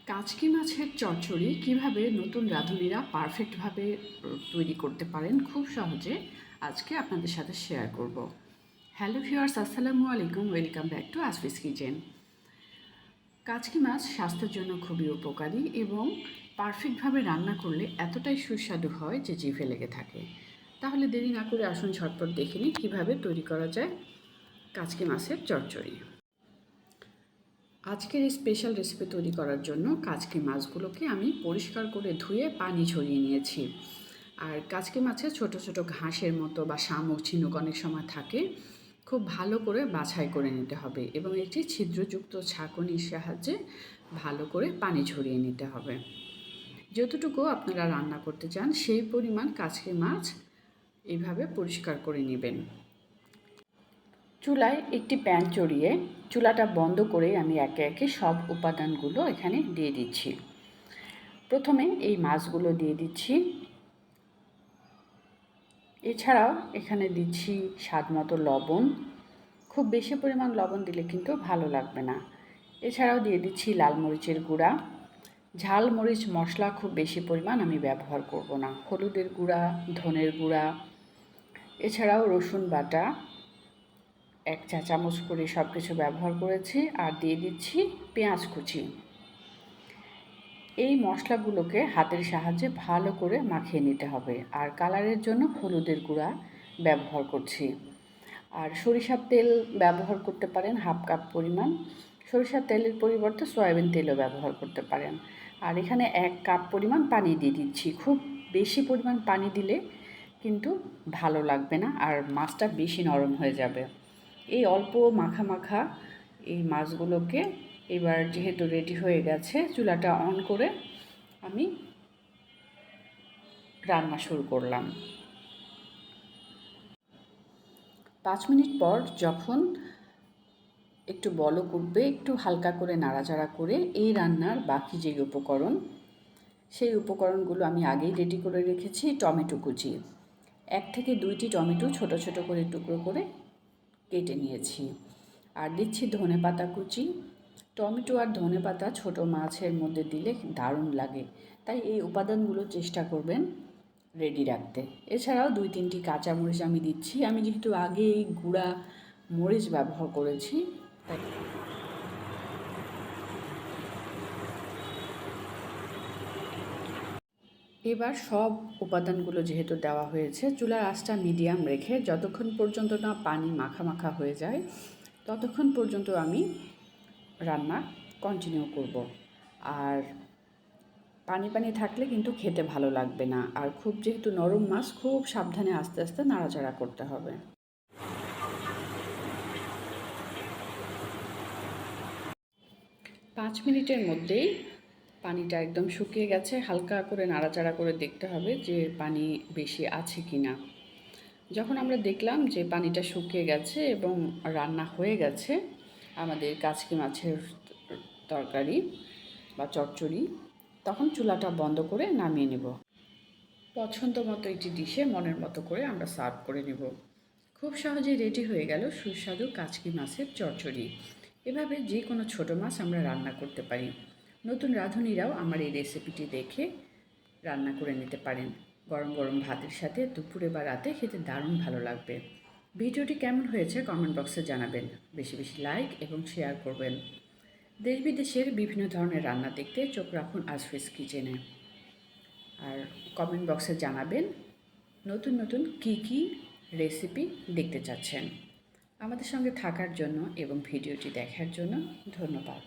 কাচকি মাছের চচ্চড়ি কিভাবে নতুন রাঁধুনিরা পারফেক্টভাবে তৈরি করতে পারেন খুব সহজে আজকে আপনাদের সাথে শেয়ার করব। হ্যালো ভিউয়ার্স, আসসালামু আলাইকুম, welcome back to Asfi's kitchen. কাচকি মাছ স্বাস্থ্যের জন্য খুবই উপকারী এবং পারফেক্টভাবে রান্না করলে এতটাই সুস্বাদু হয় যে জিভে লেগে থাকে। তাহলে দেরি না করে আসুন ঝটপট দেখে নিই কীভাবে তৈরি করা যায় কাচকি মাছের চচ্চড়ি। আজকের এই স্পেশাল রেসিপি তৈরি করার জন্য কাচকি মাছগুলোকে আমি পরিষ্কার করে ধুয়ে পানি ঝরিয়ে নিয়েছি। আর কাচকি মাছে ছোট ছোট ঘাসের মতো বা শামুক ঝিনুক অনেক সময় থাকে, খুব ভালো করে বাছাই করে নিতে হবে এবং একটি ছিদ্রযুক্ত ছাঁকনির সাহায্যে ভালো করে পানি ঝরিয়ে নিতে হবে। যতটুকু আপনারা রান্না করতে চান সেই পরিমাণ কাচকি মাছ এইভাবে পরিষ্কার করে নেবেন। চুলায় একটি প্যান চড়িয়ে চুলাটা বন্ধ করে আমি একে একে সব উপাদানগুলো এখানে দিয়ে দিচ্ছি। প্রথমে এই মাছগুলো দিয়ে দিচ্ছি। এছাড়াও এখানে দিচ্ছি স্বাদ মতো লবণ। খুব বেশি পরিমাণ লবণ দিলে কিন্তু ভালো লাগবে না। এছাড়াও দিয়ে দিচ্ছি লাল মরিচের গুঁড়া। ঝাল মরিচ মশলা খুব বেশি পরিমাণ আমি ব্যবহার করব না। হলুদের গুঁড়া, ধনের গুঁড়া, এছাড়াও রসুন বাটা 1 চা চামচ করে সব কিছু ব্যবহার করেছি। আর দিয়ে দিচ্ছি পেঁয়াজ কুচি। এই মশলাগুলোকে হাতের সাহায্যে ভালো করে মাখিয়ে নিতে হবে। আর কালারের জন্য হলুদের গুঁড়া ব্যবহার করছি। আর সরিষার তেল ব্যবহার করতে পারেন হাফ কাপ পরিমাণ। সরিষার তেলের পরিবর্তে সয়াবিন তেলও ব্যবহার করতে পারেন। আর এখানে 1 কাপ পরিমাণ পানি দিয়ে দিচ্ছি। খুব বেশি পরিমাণ পানি দিলে কিন্তু ভালো লাগবে না, আর মাছটা বেশি নরম হয়ে যাবে। এই অল্প মাখা মাখা এই মাছগুলোকে এবার যেহেতু রেডি হয়ে গেছে, চুলাটা অন করে আমি রান্না শুরু করলাম। 5 মিনিট পর যখন একটু বলক উঠবে, একটু হালকা করে নাড়াচাড়া করে এই রান্নার বাকি যে উপকরণ, সেই উপকরণগুলো আমি আগেই রেডি করে রেখেছি। টমেটো কুচি 1 থেকে 2টি টমেটো ছোট ছোট করে টুকরো করে কেটে নিয়েছি। আর দিচ্ছি ধনেপাতা কুচি। টমেটো আর ধনেপাতা ছোটো মাছের মধ্যে দিলে দারুণ লাগে, তাই এই উপাদানগুলো চেষ্টা করবেন রেডি রাখতে। এছাড়াও 2-3টি কাঁচামরিচ আমি দিচ্ছি। আমি যেহেতু আগে এই গুঁড়া মরিচ ব্যবহার করেছি তাই এবার সব উপাদানগুলো যেহেতু দেওয়া হয়েছে, চুলার আঁচটা মিডিয়াম রেখে যতক্ষণ পর্যন্ত না পানি মাখা মাখা হয়ে যায় ততক্ষণ পর্যন্ত আমি রান্না কন্টিনিউ করব। আর পানি পানি থাকলে কিন্তু খেতে ভালো লাগবে না। আর খুব যেহেতু নরম মাছ, খুব সাবধানে আস্তে আস্তে নাড়াচাড়া করতে হবে। 5 মিনিটের মধ্যেই পানিটা একদম শুকিয়ে গেছে। হালকা করে নাড়াচাড়া করে দেখতে হবে যে পানি বেশি আছে কি না। যখন আমরা দেখলাম যে পানিটা শুকিয়ে গেছে এবং রান্না হয়ে গেছে আমাদের কাচকি মাছের তরকারি বা চচ্চড়ি, তখন চুলাটা বন্ধ করে নামিয়ে নেব। পছন্দ মতো একটি ডিশে মনের মতো করে আমরা সার্ভ করে নেব। খুব সহজেই রেডি হয়ে গেল সুস্বাদু কাচকি মাছের চচ্চড়ি। এভাবে যে কোনো ছোটো মাছ আমরা রান্না করতে পারি। নতুন রাঁধুনিরাও আমার এই রেসিপিটি দেখে রান্না করে নিতে পারেন। গরম গরম ভাতের সাথে দুপুরে বা রাতে খেতে দারুণ ভালো লাগবে। ভিডিওটি কেমন হয়েছে কমেন্ট বক্সে জানাবেন। বেশি বেশি লাইক এবং শেয়ার করবেন। দেশ বিদেশের বিভিন্ন ধরনের রান্না দেখতে চোখ রাখুন আসফিস কিচেনে। আর কমেন্ট বক্সে জানাবেন নতুন নতুন কী রেসিপি দেখতে চাচ্ছেন। আমাদের সঙ্গে থাকার জন্য এবং ভিডিওটি দেখার জন্য ধন্যবাদ।